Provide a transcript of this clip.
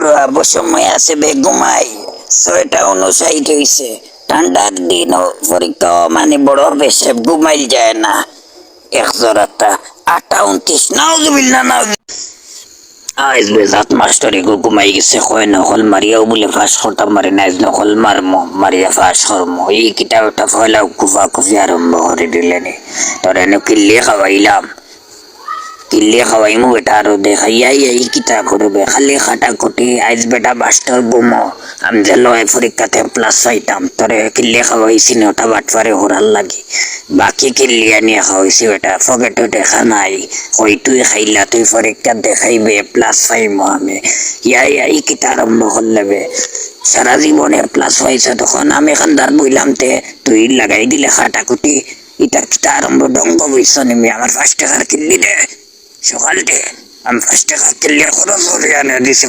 পুরো অবসময় আছে বেগুমাই 6টা 59 হইছে। ঠান্ডার দিনও পরীক্ষা মানে বড় বেশি ঘুমাইল যায় না। 1 জোড়াটা 8টা 29 নাউজুবিল্লাহ নাউজ আইজ বেজাত মাস্টারি ঘুমাই গেছে কয় নকল মারিয়াও বলে ফাঁস করতাম মারি নাইজ নকল মারমো মারিয়া ফাঁস করমো এই কিতাবটা ফয়লা কুফা কুফি আরম্ভ করে দিলেনি। তোর এনে কিল্লি খাওয়াইমু বেটা আরো দেখাইয়াই এই কিতা করবে খালি খাটাখুটি আইজ বেটা মাস্টার ঘুমো আমি যে লয় পরীক্ষাতে প্লাস পাইতাম তোরে কিল্লি খাওয়াইছি না ওটা বাটপারে ওরাল লাগি বাকি কিল্লি আনিয়ে খাওয়াইছি বেটা পকেটে দেখা নাই কই তুই খাইলা তুই পরীক্ষা দেখাইবে প্লাস পাইমো আমি ইয়াই কিতা আরম্ভ করলেবে সারা জীবনে প্লাস পাইছে তখন আমি খান্দার বইলাম তে তুই লাগাই দিলে খাটাখুটি এটা কিতা আরম্ভ ডঙ্গ বইছ নিমি আমার 5 টাকার কিল্লি দে সকাল দে আমি 5 টাকা কিল্লির খরচ করে আনে দিছি।